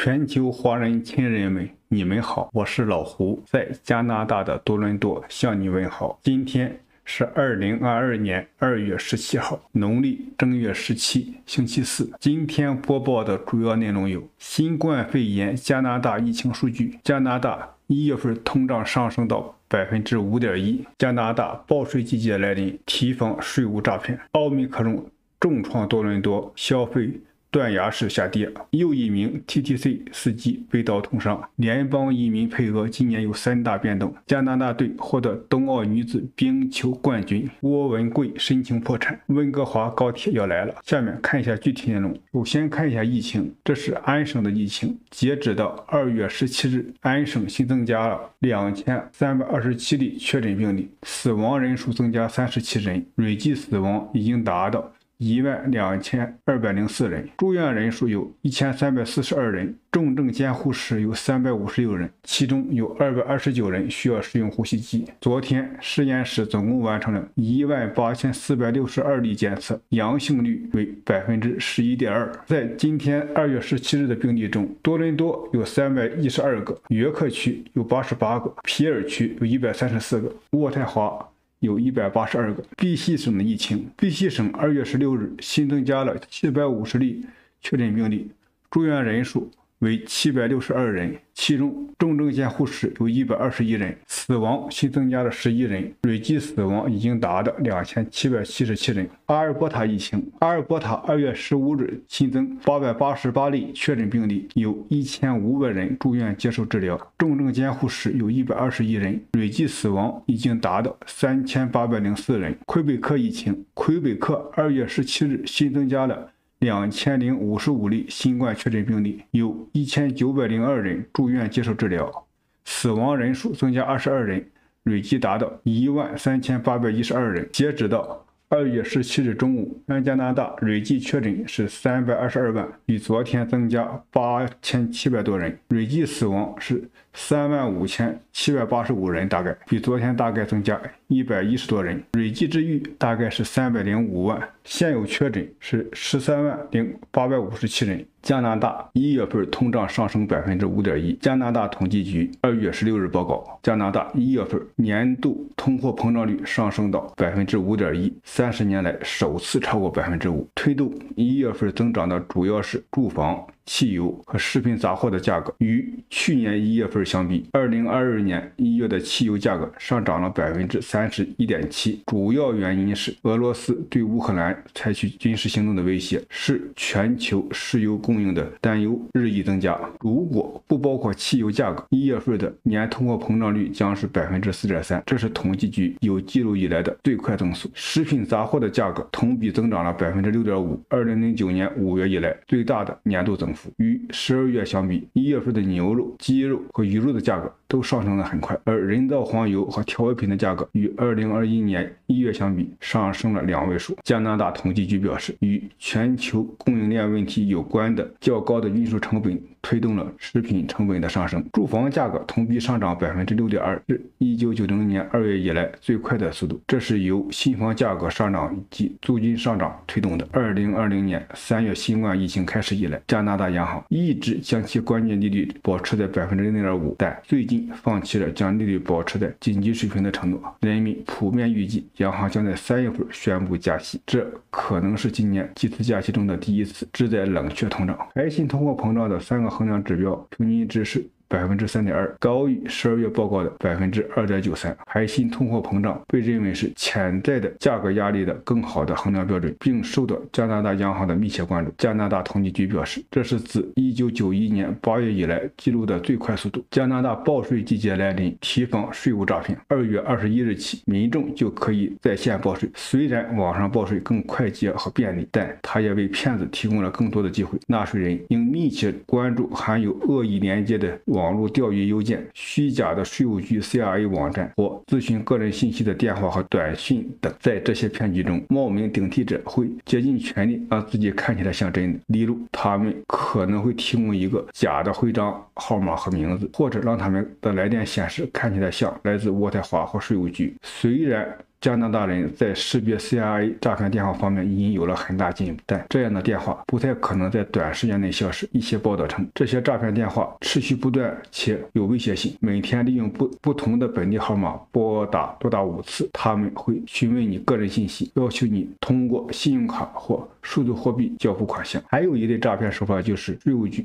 全球华人亲人们，你们好，我是老胡，在加拿大的多伦多向你问好。今天是2022年2月17号，农历正月17，星期四。今天播报的主要内容有：新冠肺炎加拿大疫情数据，加拿大1月份通胀上升到5.1%，加拿大报税季节来临，提防税务诈骗。奥密克戎重创多伦多，消费断崖式下跌，又一名 TTC 司机被刀捅伤。联邦移民配额今年有3大变动：加拿大队获得冬奥女子冰球冠军，郭文贵申请破产，温哥华高铁要来了。下面看一下具体内容。首先看一下疫情，这是安省的疫情，截止到2月17日，安省新增加了2327例确诊病例，死亡人数增加37人，累计死亡已经达到12204人，住院人数有1342人，重症监护室有356人，其中有229人需要使用呼吸机。昨天实验室总共完成了18462例检测，阳性率为11.2%。在今天2月17日的病例中，多伦多有312个，约克区有88个，皮尔区有134个，渥太华有182个。碧溪省的疫情，碧溪省2月16日新增加了750例确诊病例，住院人数为762人，其中重症监护室有121人，死亡新增加了11人，累计死亡已经达到2777人。阿尔伯塔疫情，阿尔伯塔2月15日新增888例确诊病例，有1500人住院接受治疗，重症监护室有121人，累计死亡已经达到3804人。魁北克疫情，魁北克2月17日新增加了2055例新冠确诊病例，有1902人住院接受治疗，死亡人数增加22人，累计达到13812人。截止到2月17日中午，全加拿大累计确诊是322万，比昨天增加8700多人，累计死亡是35785人，大概比昨天大概增加110多人，累计治愈大概是305万，现有确诊是130857人。加拿大1月份通胀上升5.1%。加拿大统计局2月16日报告，加拿大1月份年度通货膨胀率上升到5.1%，30年来首次超过5%。推动1月份增长的主要是住房、汽油和食品杂货的价格。与去年1月份相比，2022年1月的汽油价格上涨了31.7%，主要原因是俄罗斯对乌克兰采取军事行动的威胁，使全球石油供应的担忧日益增加。如果不包括汽油价格，1月份的年通货膨胀率将是4.3%，这是统计局有记录以来的最快增速。食品杂货的价格同比增长了6.5%，2009年5月以来最大的年度增幅。与12月相比，1月份的牛肉、鸡肉和鱼肉的价格都上升得很快，而人造黄油和调味品的价格与2021年1月相比上升了2位数。加拿大统计局表示，与全球供应链问题有关的较高的运输成本推动了食品成本的上升。住房价格同比上涨6.2%，是1990年2月以来最快的速度，这是由新房价格上涨以及租金上涨推动的。2020年3月新冠疫情开始以来，加拿大央行一直将其关键利率保持在0.5%，但最近放弃了将利率保持在紧急水平的承诺。人民普遍预计央行将在3月份宣布加息，这可能是今年几次加息中的第一次，旨在冷却通胀。核心通货膨胀的3个衡量指标平均值是3.2%，高于12月报告的2.93%。核心通货膨胀被认为是潜在的价格压力的更好的衡量标准，并受到加拿大央行的密切关注。加拿大统计局表示，这是自1991年8月以来记录的最快速度。加拿大报税季节来临，提防税务诈骗。2月21日起，民众就可以在线报税。虽然网上报税更快捷和便利，但它也为骗子提供了更多的机会。纳税人应密切关注含有恶意连接的网络钓鱼邮件、虚假的税务局 CRA 网站或咨询个人信息的电话和短信等。在这些骗局中，冒名顶替者会竭尽全力让自己看起来像真的，例如他们可能会提供一个假的徽章号码和名字，或者让他们的来电显示看起来像来自渥太华或税务局。虽然加拿大人在识别 CIA 诈骗电话方面已经有了很大进步，但这样的电话不太可能在短时间内消失。一些报道称，这些诈骗电话持续不断且有威胁性，每天利用不同的本地号码拨打多达5次。他们会询问你个人信息，要求你通过信用卡或数字货币交付款项。还有一类诈骗手法就是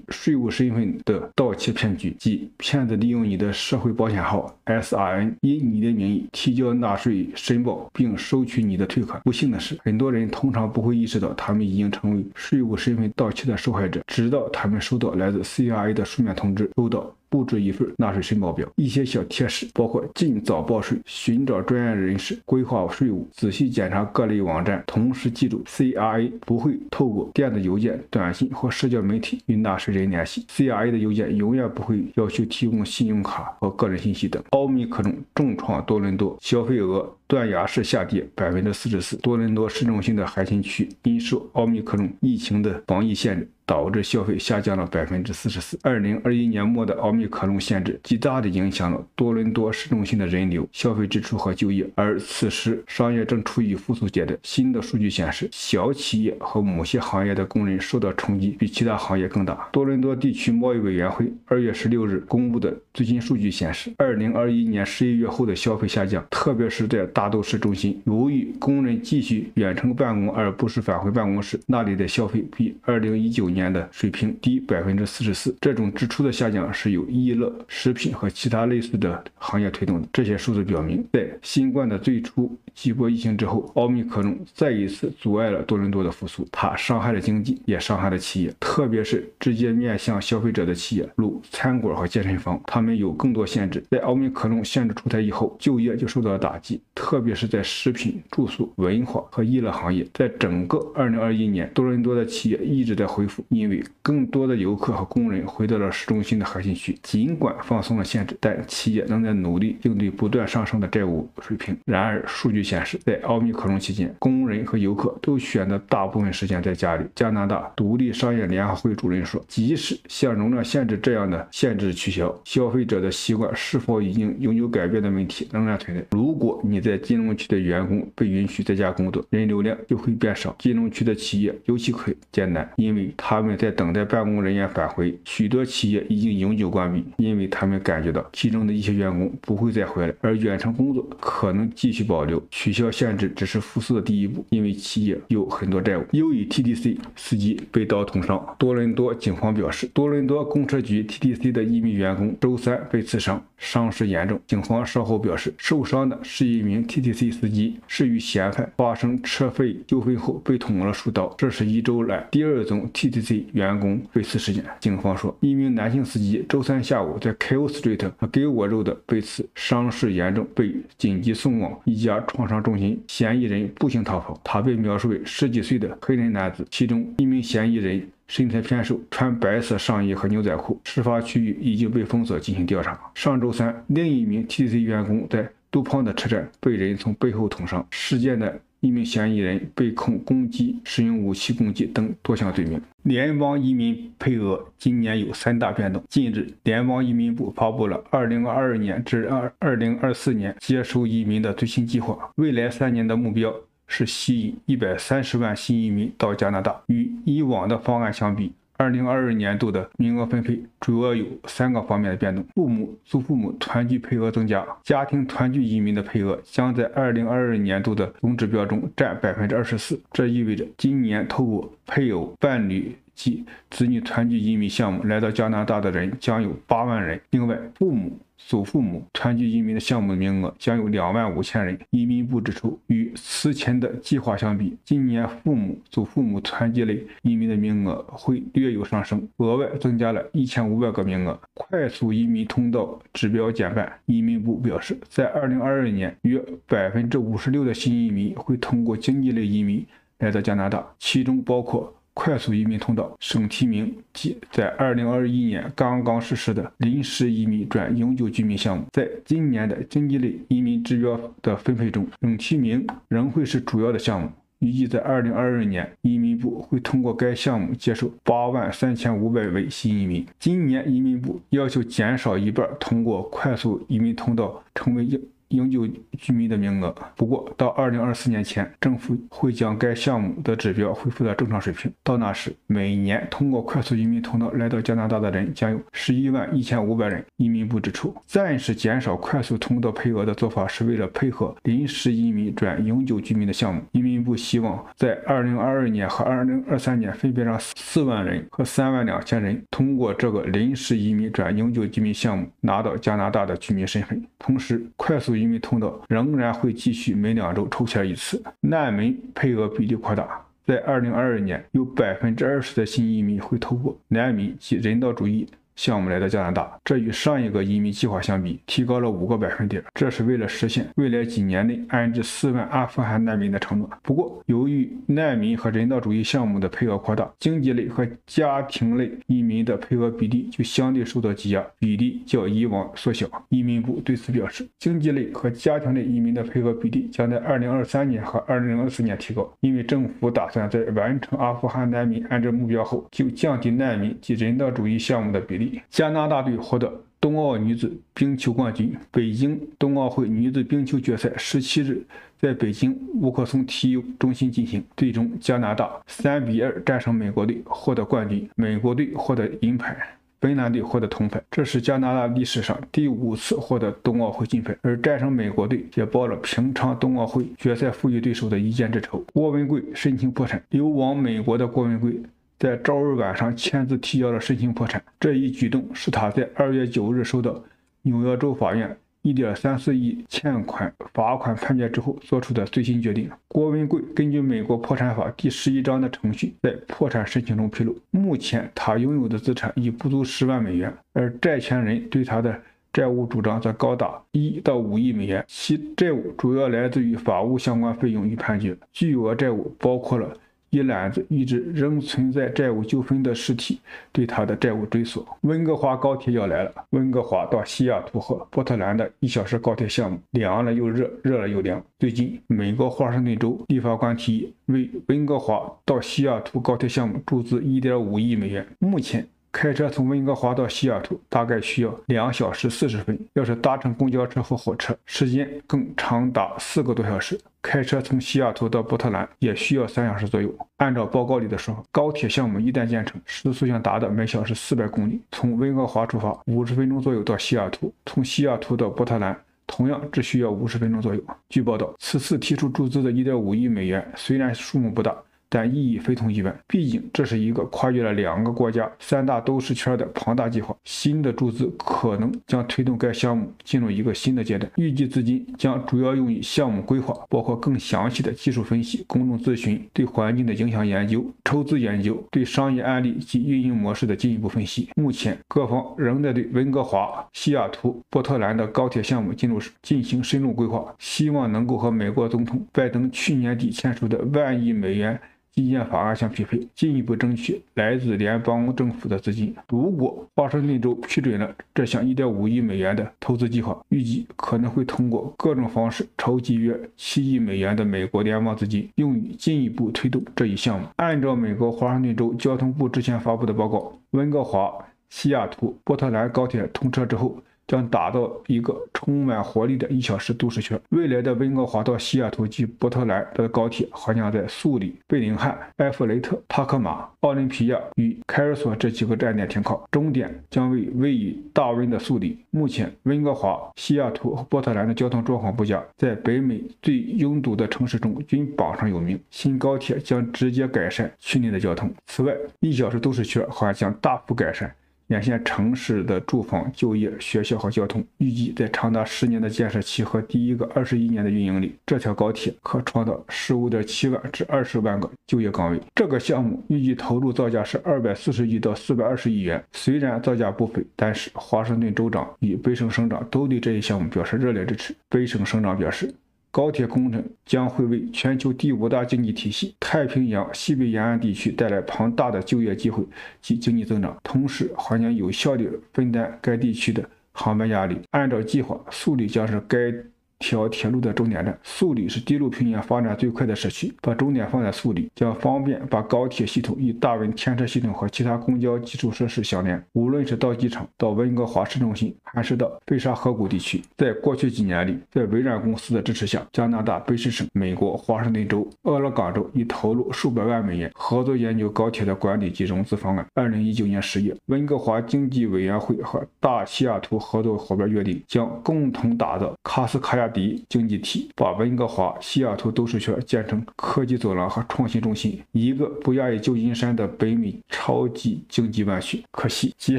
税务身份的盗窃骗局，即骗子利用你的社会保险号 SRN， 以你的名义提交纳税申报并收取你的退款。不幸的是，很多人通常不会意识到他们已经成为税务身份盗窃的受害者，直到他们收到来自 CIA 的书面通知，收到不止一份纳税申报表。一些小贴士包括尽早报税、寻找专业人士、规划税务、仔细检查各类网站。同时记住， CIA 不会透过电子邮件、短信或社交媒体与纳税人联系。 CIA 的邮件永远不会要求提供信用卡和个人信息等。奥密克戎重创多伦多，消费额断崖式下跌44%。多伦多市中心的海鲜区因受奥密克戎疫情的防疫限制，导致消费下降了44%。2021年末的奥密克戎限制极大地影响了多伦多市中心的人流、消费支出和就业，而此时商业正处于复苏阶段。新的数据显示，小企业和某些行业的工人受到冲击比其他行业更大。多伦多地区贸易委员会2月16日公布的最新数据显示，2021年11月后的消费下降，特别是在大都市中心。由于工人继续远程办公而不是返回办公室，那里的消费比2019年的水平低44%。这种支出的下降是由娱乐、食品和其他类似的行业推动的。这些数字表明，在新冠的最初几波疫情之后，奥密克戎再一次阻碍了多伦多的复苏。它伤害了经济，也伤害了企业，特别是直接面向消费者的企业，如餐馆和健身房，他们有更多限制。在奥密克戎限制出台以后，就业就受到了打击，特别是在食品、住宿、文化和娱乐行业。在整个2021年，多伦多的企业一直在恢复，因为更多的游客和工人回到了市中心的核心区。尽管放松了限制，但企业仍在努力应对不断上升的债务水平。然而，数据显示，在奥密克戎期间，工人和游客都选择大部分时间在家里。加拿大独立商业联合会主任说，即使像容量限制这样的限制取消，消费者的习惯是否已经永久改变的问题仍然存在。如果你在金融区的员工被允许在家工作，人流量就会变少。金融区的企业尤其艰难，因为他们在等待办公人员返回。许多企业已经永久关闭，因为他们感觉到其中的一些员工不会再回来，而远程工作可能继续保留。取消限制只是复苏的第一步，因为企业有很多债务。又一 TTC 司机被刀捅伤。多伦多警方表示，多伦多公车局 TTC 的一名员工周三被刺伤，伤势严重。警方稍后表示，受伤的是一名 TTC 司机，是与嫌犯发生车费纠纷后被捅了数刀。这是1周来第2宗 TTC 员工被刺事件。警方说，一名男性司机周三下午在 Keele Street 和 Gilmore Road 被刺，伤势严重，被紧急送往一家创伤中心。嫌疑人步行逃跑，他被描述为10几岁的黑人男子，其中一名嫌疑人身材偏瘦，穿白色上衣和牛仔裤。事发区域已经被封锁进行调查。上周三，另一名 TTC 员工在杜邦的车站被人从背后捅伤。事件的一名嫌疑人被控攻击、使用武器攻击等多项罪名。联邦移民配额今年有3大变动。近日，联邦移民部发布了2022年至2024年接收移民的最新计划。未来3年的目标是吸引130万新移民到加拿大。与以往的方案相比，2022年度的名额分配主要有3个方面的变动：父母、祖父母团聚配额增加，家庭团聚移民的配额将在2022年度的总指标中占24%。这意味着今年透过配偶、伴侣及子女团聚移民项目来到加拿大的人将有8万人。另外，父母、祖父母团聚移民的项目名额将有25000人。移民部指出，与此前的计划相比，今年父母、祖父母团聚类移民的名额会略有上升，额外增加了1500个名额。快速移民通道指标减半。移民部表示，在2022年，约56%的新移民会通过经济类移民来到加拿大，其中包括快速移民通道、省提名及在2021年刚刚实施的临时移民转永久居民项目。在今年的经济类移民指标的分配中，省提名仍会是主要的项目。预计在2022年，移民部会通过该项目接受83500位新移民。今年移民部要求减少一半通过快速移民通道成为永久居民的名额。不过，到2024年前，政府会将该项目的指标恢复到正常水平。到那时，每年通过快速移民通道来到加拿大的人将有111500人。移民部指出，暂时减少快速通道配额的做法是为了配合临时移民转永久居民的项目。移民部希望在2022年和2023年分别让4万人和32000人通过这个临时移民转永久居民项目拿到加拿大的居民身份。同时，快速移民通道仍然会继续每2周抽签一次。难民配额比例扩大，在2022年，有20%的新移民会透过难民及人道主义项目来到加拿大，这与上一个移民计划相比提高了5个百分点。这是为了实现未来几年内安置4万阿富汗难民的承诺。不过，由于难民和人道主义项目的配额扩大，经济类和家庭类移民的配额比例就相对受到挤压，比例较以往缩小。移民部对此表示，经济类和家庭类移民的配额比例将在2023年和2024年提高，因为政府打算在完成阿富汗难民安置目标后，就降低难民及人道主义项目的比例。加拿大队获得冬奥女子冰球冠军。北京冬奥会女子冰球决赛17日在北京吴克松体育中心进行，最终加拿大3-2战胜美国队，获得冠军。美国队获得银牌，芬兰队获得铜牌，这是加拿大历史上第5次获得冬奥会金牌。而战胜美国队也报了平昌冬奥会决赛负于对手的一箭之仇。郭文贵申请破产，流亡美国的郭文贵在周日晚上签字提交了申请破产，这一举动是他在2月9日收到纽约州法院1.34亿欠款罚款判决之后做出的最新决定。郭文贵根据美国破产法第11章的程序，在破产申请中披露，目前他拥有的资产已不足10万美元，而债权人对他的债务主张则高达1到5亿美元，其债务主要来自于法务相关费用与判决。巨额债务包括了一揽子预知仍存在债务纠纷的实体对他的债务追索。温哥华高铁要来了，温哥华到西雅图和波特兰的1小时高铁项目凉了又热，热了又凉。最近，美国华盛顿州立法官提议为温哥华到西雅图高铁项目注资1.5亿美元。目前开车从温哥华到西雅图大概需要2小时40分，要是搭乘公交车或火车，时间更长达4个多小时。开车从西雅图到波特兰也需要3小时左右。按照报告里的说法，高铁项目一旦建成，时速将达到每小时400公里，从温哥华出发50分钟左右到西雅图，从西雅图到波特兰同样只需要50分钟左右。据报道，此次提出注资的1.5亿美元虽然数目不大，但意义非同一般，毕竟这是一个跨越了2个国家3大都市圈的庞大计划。新的注资可能将推动该项目进入一个新的阶段，预计资金将主要用于项目规划，包括更详细的技术分析、公众咨询、对环境的影响研究、筹资研究、对商业案例及运营模式的进一步分析。目前各方仍在对温哥华、西雅图、波特兰的高铁项目进行深入规划，希望能够和美国总统拜登去年底签署的10000亿美元基建法案相匹配，进一步争取来自联邦政府的资金。如果华盛顿州批准了这项1.5亿美元的投资计划，预计可能会通过各种方式筹集约7亿美元的美国联邦资金，用于进一步推动这一项目。按照美国华盛顿州交通部之前发布的报告，温哥华、西雅图、波特兰高铁通车之后，将打造一个充满活力的1小时都市圈。未来的温哥华到西雅图及波特兰的高铁还将在素里、贝林汉、埃弗雷特、塔克马、奥林匹亚与凯尔索这几个站点停靠，终点将位于大温的素里。目前，温哥华、西雅图和波特兰的交通状况不佳，在北美最拥堵的城市中均榜上有名。新高铁将直接改善区内的交通。此外，1小时都市圈还将大幅改善沿线城市的住房、就业、学校和交通。预计在长达10年的建设期和第一个21年的运营里，这条高铁可创造15.7万至20万个就业岗位。这个项目预计投入造价是240亿到420亿元。虽然造价不菲，但是华盛顿州长与卑省省长都对这一项目表示热烈支持。卑省省长表示，高铁工程将会为全球第5大经济体系太平洋西北沿岸地区带来庞大的就业机会及经济增长，同时还将有效地分担该地区的航班压力。按照计划，素里将是该条铁路的终点站。素里是低陆平原发展最快的社区，把终点放在素里将方便把高铁系统与大温天车系统和其他公交基础设施相连。无论是到机场、到温哥华市中心，韩士到贝沙河谷地区。在过去几年里，在微软公司的支持下，加拿大卑诗省、美国华盛顿州、俄勒冈州已投入数百万美元合作研究高铁的管理及融资方案。2019年10月，温哥华经济委员会和大西雅图合作伙伴约定，将共同打造卡斯卡亚迪经济体，把温哥华、西雅图都市圈建成科技走廊和创新中心，一个不亚于旧金山的北美超级经济湾区。可惜，接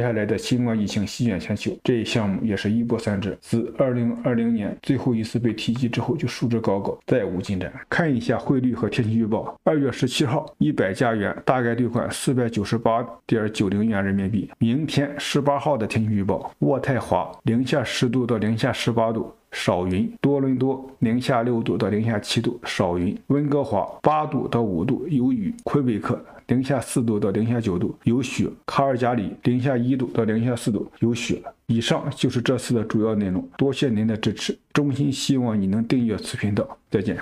下来的新冠疫情席卷全球，这一项目也是一波三折。自2020年最后一次被提及之后，就束之高阁，再无进展。看一下汇率和天气预报：2月17号，100加元大概兑换498.90元人民币。明天18号的天气预报：渥太华-10度到-18度。少云，多伦多-6度到-7度，少云，温哥华8度到5度有雨，魁北克-4度到-9度有雪，卡尔加里-1度到-4度有雪。以上就是这次的主要内容，多谢您的支持，衷心希望你能订阅此频道，再见。